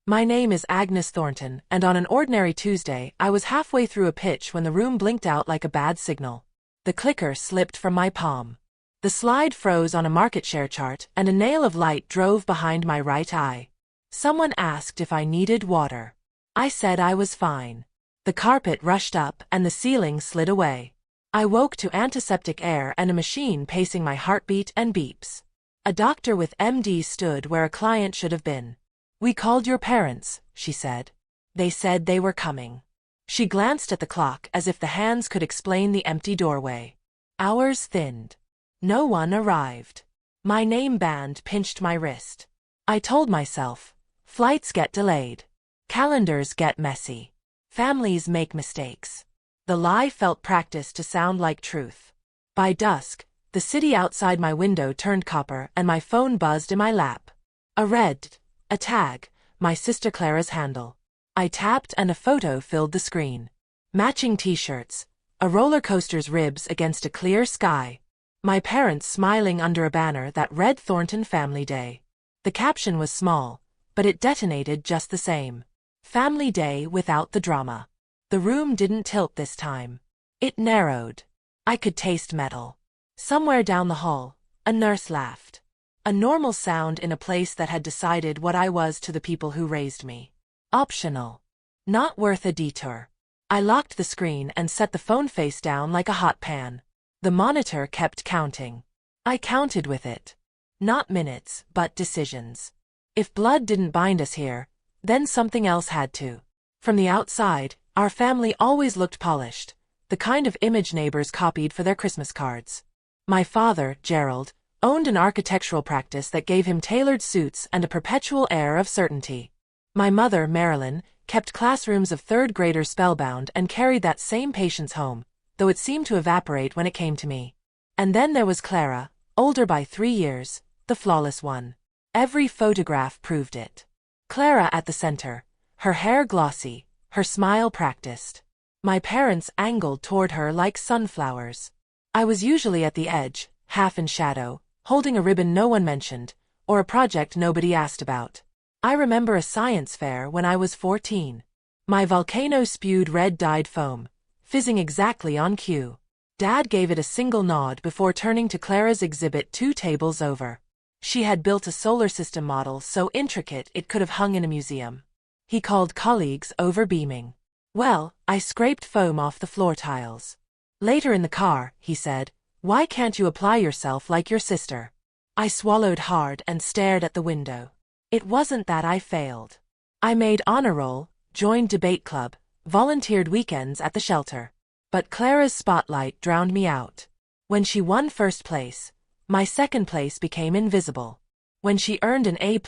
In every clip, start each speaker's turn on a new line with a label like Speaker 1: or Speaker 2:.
Speaker 1: My name is Agnes Thornton, and on an ordinary Tuesday, I was halfway through a pitch when the room blinked out like a bad signal. The clicker slipped from my palm. The slide froze on a market share chart, and a nail of light drove behind my right eye. Someone asked if I needed water. I said I was fine. The carpet rushed up, and the ceiling slid away. I woke to antiseptic air and a machine pacing my heartbeat and beeps. A doctor with MD stood where a client should have been. "We called your parents," she said. "They said they were coming." She glanced at the clock as if the hands could explain the empty doorway. Hours thinned. No one arrived. My name band pinched my wrist. I told myself, flights get delayed. Calendars get messy. Families make mistakes. The lie felt practiced to sound like truth. By dusk, the city outside my window turned copper and my phone buzzed in my lap. A tag, my sister Clara's handle. I tapped and a photo filled the screen. Matching t-shirts, a roller coaster's ribs against a clear sky. My parents smiling under a banner that read Thornton Family Day. The caption was small, but it detonated just the same. Family Day without the drama. The room didn't tilt this time. It narrowed. I could taste metal. Somewhere down the hall, a nurse laughed. A normal sound in a place that had decided what I was to the people who raised me. Optional. Not worth a detour. I locked the screen and set the phone face down like a hot pan. The monitor kept counting. I counted with it. Not minutes, but decisions. If blood didn't bind us here, then something else had to. From the outside, our family always looked polished, the kind of image neighbors copied for their Christmas cards. My father, Gerald, owned an architectural practice that gave him tailored suits and a perpetual air of certainty. My mother, Marilyn, kept classrooms of third graders spellbound and carried that same patience home, though it seemed to evaporate when it came to me. And then there was Clara, older by 3 years, the flawless one. Every photograph proved it. Clara at the center, her hair glossy, her smile practiced. My parents angled toward her like sunflowers. I was usually at the edge, half in shadow, holding a ribbon no one mentioned, or a project nobody asked about. I remember a science fair when I was 14. My volcano spewed red-dyed foam, fizzing exactly on cue. Dad gave it a single nod before turning to Clara's exhibit 2 tables over. She had built a solar system model so intricate it could have hung in a museum. He called colleagues over beaming. "Well, I scraped foam off the floor tiles." Later in the car, he said, "Why can't you apply yourself like your sister?" I swallowed hard and stared at the window. It wasn't that I failed. I made honor roll, joined debate club, volunteered weekends at the shelter. But Clara's spotlight drowned me out. When she won first place, my second place became invisible. When she earned an A+,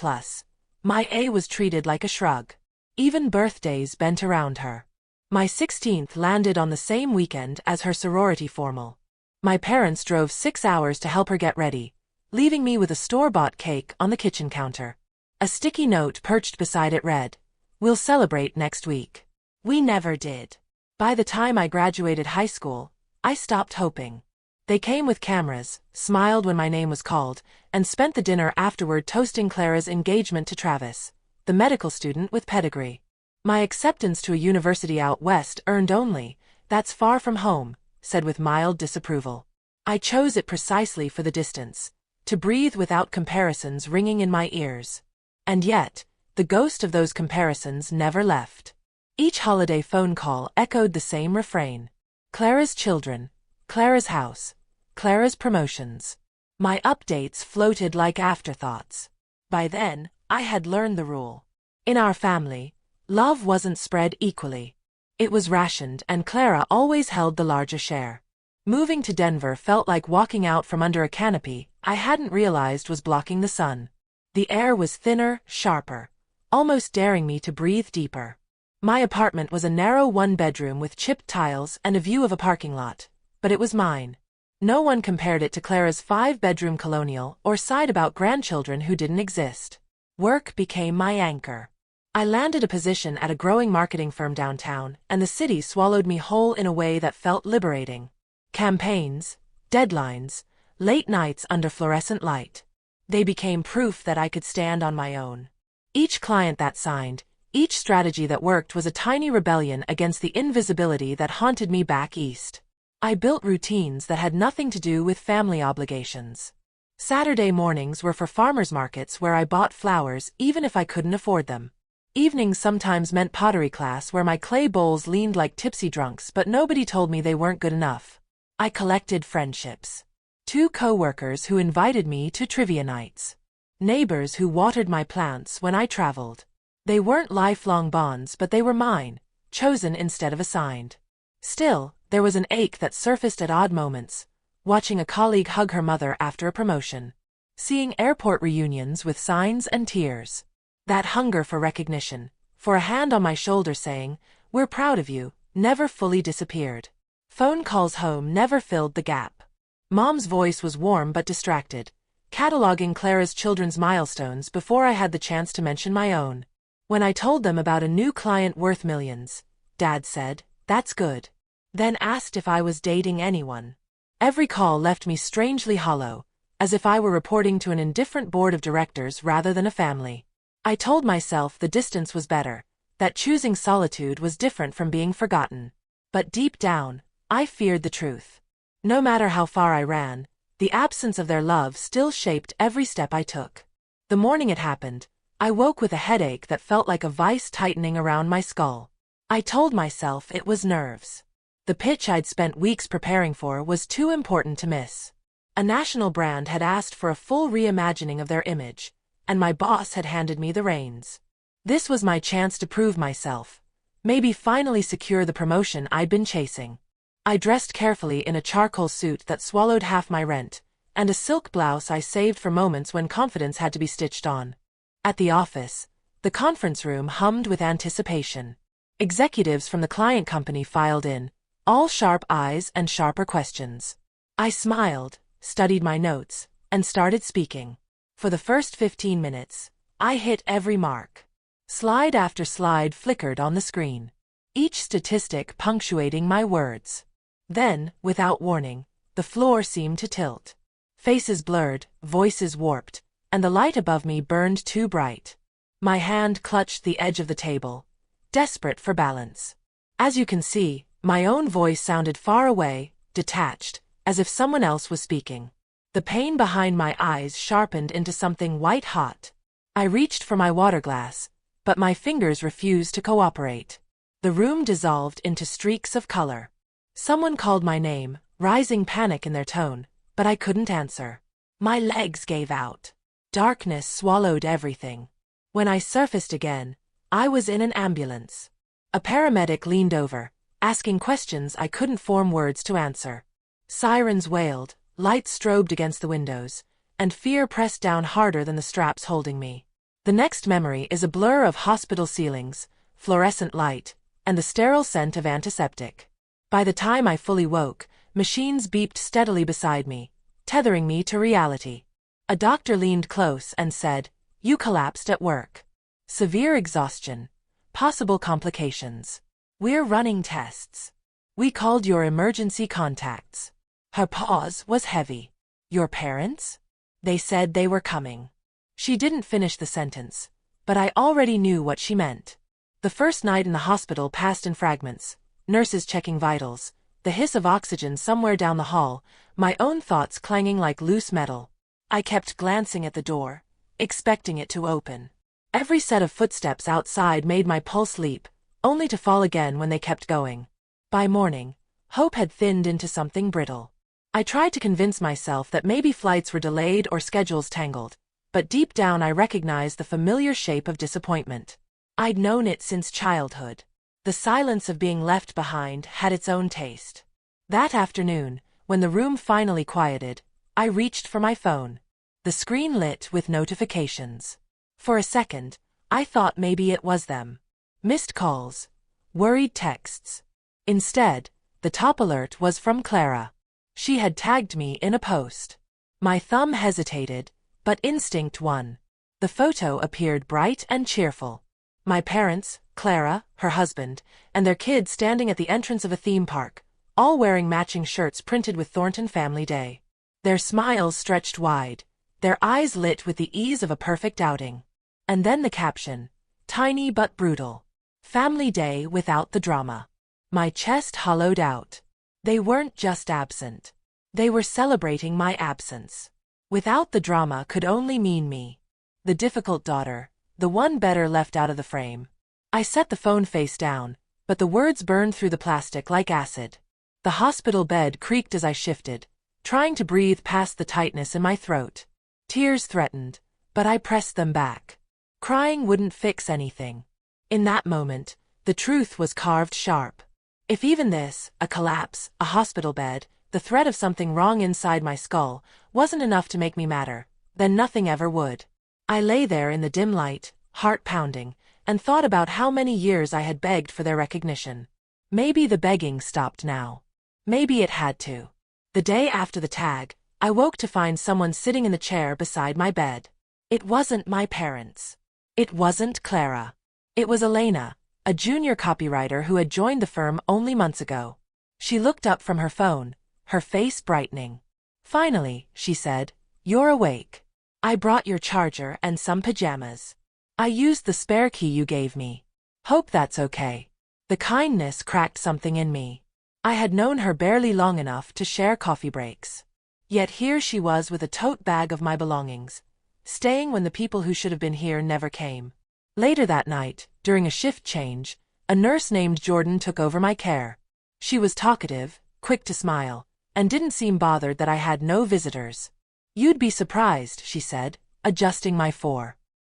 Speaker 1: my A was treated like a shrug. Even birthdays bent around her. My 16th landed on the same weekend as her sorority formal. My parents drove 6 hours to help her get ready, leaving me with a store-bought cake on the kitchen counter. A sticky note perched beside it read, "We'll celebrate next week." We never did. By the time I graduated high school, I stopped hoping. They came with cameras, smiled when my name was called, and spent the dinner afterward toasting Clara's engagement to Travis, the medical student with pedigree. My acceptance to a university out west earned only, "That's far from home," said with mild disapproval. I chose it precisely for the distance, to breathe without comparisons ringing in my ears. And yet, the ghost of those comparisons never left. Each holiday phone call echoed the same refrain. Clara's children, Clara's house, Clara's promotions. My updates floated like afterthoughts. By then, I had learned the rule. In our family, love wasn't spread equally. It was rationed, and Clara always held the larger share. Moving to Denver felt like walking out from under a canopy I hadn't realized was blocking the sun. The air was thinner, sharper, almost daring me to breathe deeper. My apartment was a narrow one-bedroom with chipped tiles and a view of a parking lot, but it was mine. No one compared it to Clara's 5-bedroom colonial or sighed about grandchildren who didn't exist. Work became my anchor. I landed a position at a growing marketing firm downtown, and the city swallowed me whole in a way that felt liberating. Campaigns, deadlines, late nights under fluorescent light. They became proof that I could stand on my own. Each client that signed, Each strategy that worked was a tiny rebellion against the invisibility that haunted me back east. I built routines that had nothing to do with family obligations. Saturday mornings were for farmers markets where I bought flowers even if I couldn't afford them. Evenings sometimes meant pottery class where my clay bowls leaned like tipsy drunks, but nobody told me they weren't good enough. I collected friendships. 2 co-workers who invited me to trivia nights. Neighbors who watered my plants when I traveled. They weren't lifelong bonds, but they were mine, chosen instead of assigned. Still, there was an ache that surfaced at odd moments, watching a colleague hug her mother after a promotion. Seeing airport reunions with signs and tears. That hunger for recognition, for a hand on my shoulder saying, "We're proud of you," never fully disappeared. Phone calls home never filled the gap. Mom's voice was warm but distracted, cataloging Clara's children's milestones before I had the chance to mention my own. When I told them about a new client worth millions, Dad said, "That's good." Then asked if I was dating anyone. Every call left me strangely hollow, as if I were reporting to an indifferent board of directors rather than a family. I told myself the distance was better, that choosing solitude was different from being forgotten. But deep down, I feared the truth. No matter how far I ran, the absence of their love still shaped every step I took. The morning it happened, I woke with a headache that felt like a vice tightening around my skull. I told myself it was nerves. The pitch I'd spent weeks preparing for was too important to miss. A national brand had asked for a full reimagining of their image, and my boss had handed me the reins. This was my chance to prove myself, maybe finally secure the promotion I'd been chasing. I dressed carefully in a charcoal suit that swallowed half my rent, and a silk blouse I saved for moments when confidence had to be stitched on. At the office, the conference room hummed with anticipation. Executives from the client company filed in, all sharp eyes and sharper questions. I smiled, studied my notes, and started speaking. For the first 15 minutes, I hit every mark. Slide after slide flickered on the screen, each statistic punctuating my words. Then, without warning, the floor seemed to tilt. Faces blurred, voices warped, and the light above me burned too bright. My hand clutched the edge of the table, desperate for balance. As you can see, my own voice sounded far away, detached, as if someone else was speaking. The pain behind my eyes sharpened into something white-hot. I reached for my water glass, but my fingers refused to cooperate. The room dissolved into streaks of color. Someone called my name, rising panic in their tone, but I couldn't answer. My legs gave out. Darkness swallowed everything. When I surfaced again, I was in an ambulance. A paramedic leaned over, asking questions I couldn't form words to answer. Sirens wailed, lights strobed against the windows, and fear pressed down harder than the straps holding me. The next memory is a blur of hospital ceilings, fluorescent light, and the sterile scent of antiseptic. By the time I fully woke, machines beeped steadily beside me, tethering me to reality. A doctor leaned close and said, "You collapsed at work. Severe exhaustion. Possible complications. We're running tests. We called your emergency contacts." Her pause was heavy. "Your parents?" "They said they were coming." She didn't finish the sentence, but I already knew what she meant. The first night in the hospital passed in fragments, nurses checking vitals, the hiss of oxygen somewhere down the hall, my own thoughts clanging like loose metal. I kept glancing at the door, expecting it to open. Every set of footsteps outside made my pulse leap, only to fall again when they kept going. By morning, hope had thinned into something brittle. I tried to convince myself that maybe flights were delayed or schedules tangled, but deep down I recognized the familiar shape of disappointment. I'd known it since childhood. The silence of being left behind had its own taste. That afternoon, when the room finally quieted, I reached for my phone. The screen lit with notifications. For a second, I thought maybe it was them. Missed calls. Worried texts. Instead, the top alert was from Clara. She had tagged me in a post. My thumb hesitated, but instinct won. The photo appeared bright and cheerful. My parents, Clara, her husband, and their kids standing at the entrance of a theme park, all wearing matching shirts printed with Thornton Family Day. Their smiles stretched wide, their eyes lit with the ease of a perfect outing. And then the caption, Tiny but brutal. Family day without the drama. My chest hollowed out. They weren't just absent. They were celebrating my absence. Without the drama could only mean me. The difficult daughter, the one better left out of the frame. I set the phone face down, but the words burned through the plastic like acid. The hospital bed creaked as I shifted, trying to breathe past the tightness in my throat. Tears threatened, but I pressed them back. Crying wouldn't fix anything. In that moment, the truth was carved sharp. If even this, a collapse, a hospital bed, the threat of something wrong inside my skull, wasn't enough to make me matter, then nothing ever would. I lay there in the dim light, heart pounding, and thought about how many years I had begged for their recognition. Maybe the begging stopped now. Maybe it had to. The day after the tag, I woke to find someone sitting in the chair beside my bed. It wasn't my parents. It wasn't Clara. It was Elena, a junior copywriter who had joined the firm only months ago. She looked up from her phone, her face brightening. "Finally," she said, "you're awake. I brought your charger and some pajamas. I used the spare key you gave me. Hope that's okay." The kindness cracked something in me. I had known her barely long enough to share coffee breaks. Yet here she was with a tote bag of my belongings, staying when the people who should have been here never came. Later that night, during a shift change, a nurse named Jordan took over my care. She was talkative, quick to smile, and didn't seem bothered that I had no visitors. "You'd be surprised," she said, adjusting my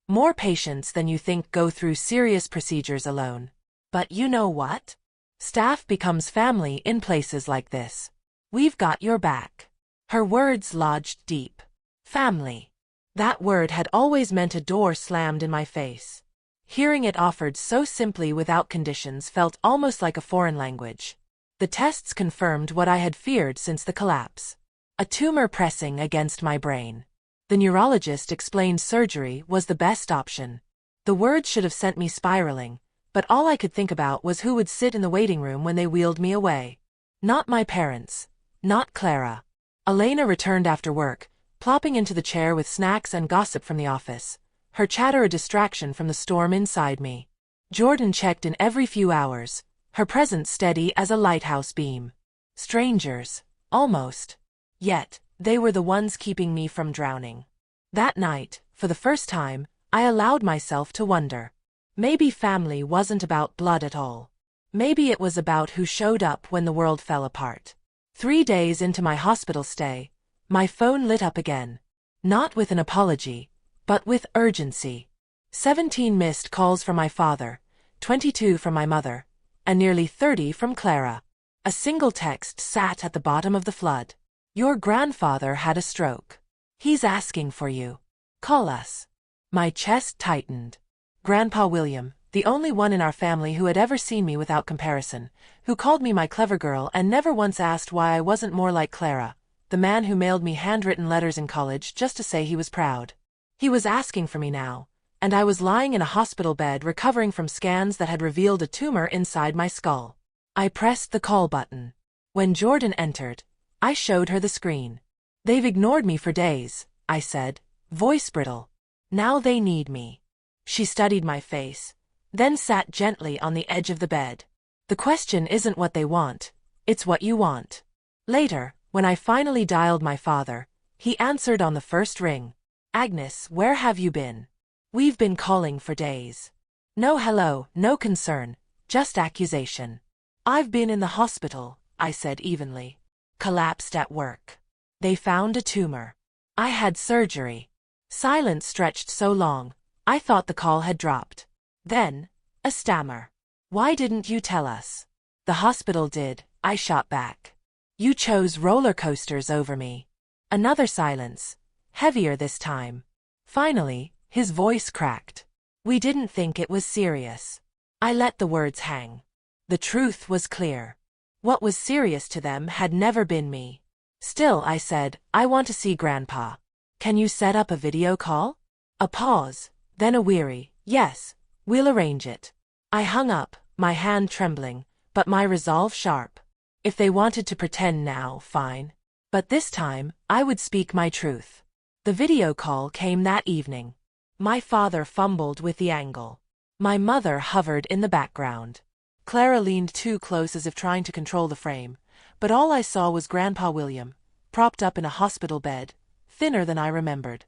Speaker 1: more patients than you think go through serious procedures alone. "But you know what? Staff becomes family in places like this. We've got your back." Her words lodged deep. Family. That word had always meant a door slammed in my face. Hearing it offered so simply without conditions felt almost like a foreign language. The tests confirmed what I had feared since the collapse. A tumor pressing against my brain. The neurologist explained surgery was the best option. The words should have sent me spiraling, but all I could think about was who would sit in the waiting room when they wheeled me away. Not my parents. Not Clara. Elena returned after work, plopping into the chair with snacks and gossip from the office, her chatter a distraction from the storm inside me. Jordan checked in every few hours, her presence steady as a lighthouse beam. Strangers, almost. Yet, they were the ones keeping me from drowning. That night, for the first time, I allowed myself to wonder. Maybe family wasn't about blood at all. Maybe it was about who showed up when the world fell apart. 3 days into my hospital stay, my phone lit up again. Not with an apology, but with urgency. 17 missed calls from my father, 22 from my mother, and nearly 30 from Clara. A single text sat at the bottom of the flood. "Your grandfather had a stroke. He's asking for you. Call us." My chest tightened. Grandpa William, the only one in our family who had ever seen me without comparison, who called me my clever girl and never once asked why I wasn't more like Clara, the man who mailed me handwritten letters in college just to say he was proud. He was asking for me now, and I was lying in a hospital bed recovering from scans that had revealed a tumor inside my skull. I pressed the call button. When Jordan entered, I showed her the screen. "They've ignored me for days," I said, voice brittle. "Now they need me." She studied my face, then sat gently on the edge of the bed. "The question isn't what they want, it's what you want." Later, when I finally dialed my father, he answered on the first ring. "Agnes, where have you been? We've been calling for days." No hello, no concern, just accusation. "I've been in the hospital," I said evenly. "Collapsed at work. They found a tumor. I had surgery." Silence stretched so long, I thought the call had dropped. Then, a stammer. "Why didn't you tell us?" "The hospital did," I shot back. "You chose roller coasters over me." Another silence, heavier this time. Finally, his voice cracked. "We didn't think it was serious." I let the words hang. The truth was clear. What was serious to them had never been me. "Still," I said, "I want to see Grandpa. Can you set up a video call?" A pause, then a weary, "Yes, we'll arrange it." I hung up, my hand trembling, but my resolve sharp. If they wanted to pretend now, fine. But this time, I would speak my truth. The video call came that evening. My father fumbled with the angle. My mother hovered in the background. Clara leaned too close as if trying to control the frame, but all I saw was Grandpa William, propped up in a hospital bed, thinner than I remembered.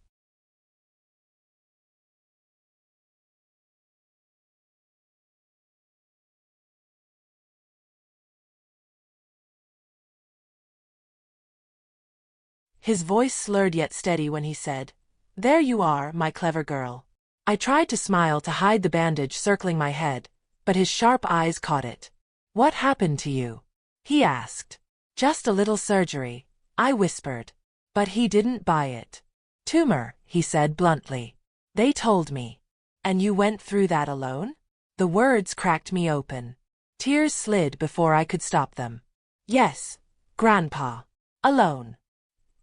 Speaker 1: His voice slurred yet steady when he said, "There you are, my clever girl." I tried to smile to hide the bandage circling my head, but his sharp eyes caught it. "What happened to you?" he asked. "Just a little surgery," I whispered. But he didn't buy it. "Tumor," he said bluntly. "They told me." "And you went through that alone?" The words cracked me open. Tears slid before I could stop them. "Yes, Grandpa. Alone."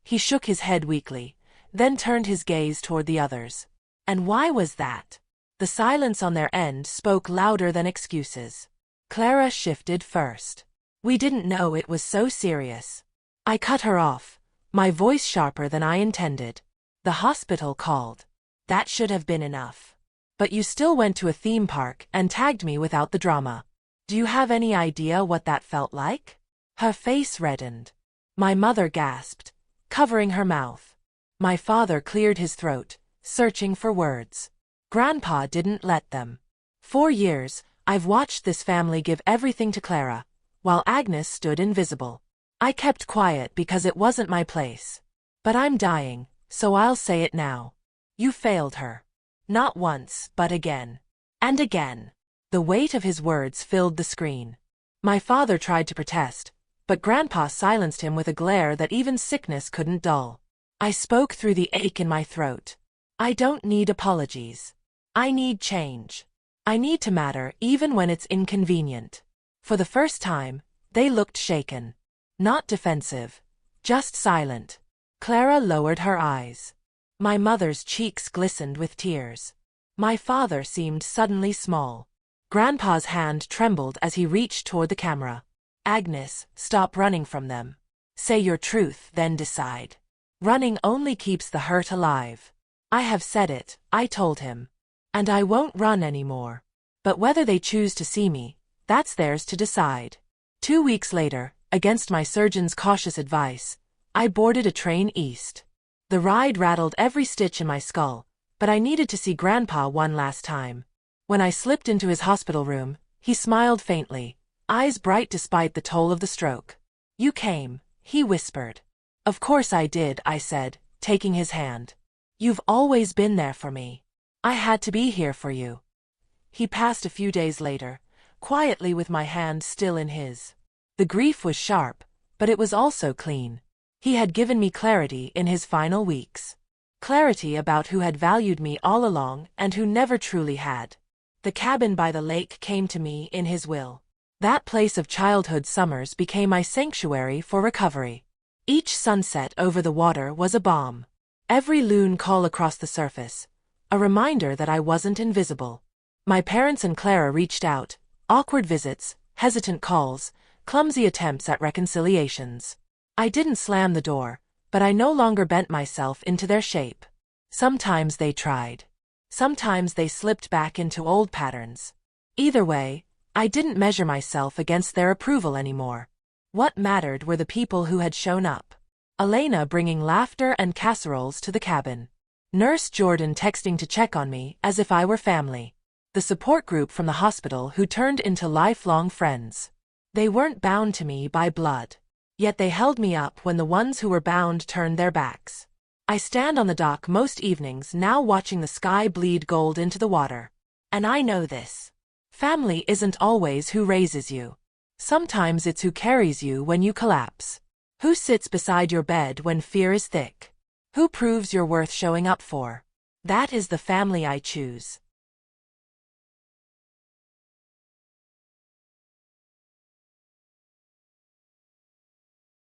Speaker 1: He shook his head weakly, then turned his gaze toward the others. "And why was that?" The silence on their end spoke louder than excuses. Clara shifted first. "We didn't know it was so serious." I cut her off, my voice sharper than I intended. "The hospital called. That should have been enough. But you still went to a theme park and tagged me without the drama. Do you have any idea what that felt like?" Her face reddened. My mother gasped, covering her mouth. My father cleared his throat, searching for words. Grandpa didn't let them. "For years, I've watched this family give everything to Clara, while Agnes stood invisible. I kept quiet because it wasn't my place. But I'm dying, so I'll say it now. You failed her. Not once, but again. And again." The weight of his words filled the screen. My father tried to protest, but Grandpa silenced him with a glare that even sickness couldn't dull. I spoke through the ache in my throat. "I don't need apologies. I need change. I need to matter even when it's inconvenient." For the first time, they looked shaken. Not defensive, just silent. Clara lowered her eyes. My mother's cheeks glistened with tears. My father seemed suddenly small. Grandpa's hand trembled as he reached toward the camera. "Agnes, stop running from them. Say your truth, then decide. Running only keeps the hurt alive." "I have said it," I told him. "And I won't run anymore. But whether they choose to see me, that's theirs to decide." 2 weeks later, against my surgeon's cautious advice, I boarded a train east. The ride rattled every stitch in my skull, but I needed to see Grandpa one last time. When I slipped into his hospital room, he smiled faintly, eyes bright despite the toll of the stroke. "You came," he whispered. "Of course I did," I said, taking his hand. "You've always been there for me. I had to be here for you." He passed a few days later, quietly with my hand still in his. The grief was sharp, but it was also clean. He had given me clarity in his final weeks. Clarity about who had valued me all along and who never truly had. The cabin by the lake came to me in his will. That place of childhood summers became my sanctuary for recovery. Each sunset over the water was a balm. Every loon call across the surface, a reminder that I wasn't invisible. My parents and Clara reached out, awkward visits, hesitant calls, clumsy attempts at reconciliations. I didn't slam the door, but I no longer bent myself into their shape. Sometimes they tried. Sometimes they slipped back into old patterns. Either way, I didn't measure myself against their approval anymore. What mattered were the people who had shown up. Elena bringing laughter and casseroles to the cabin. Nurse Jordan texting to check on me as if I were family. The support group from the hospital who turned into lifelong friends. They weren't bound to me by blood. Yet they held me up when the ones who were bound turned their backs. I stand on the dock most evenings now watching the sky bleed gold into the water. And I know this. Family isn't always who raises you. Sometimes it's who carries you when you collapse. Who sits beside your bed when fear is thick. Who proves you're worth showing up for. That is the family I choose.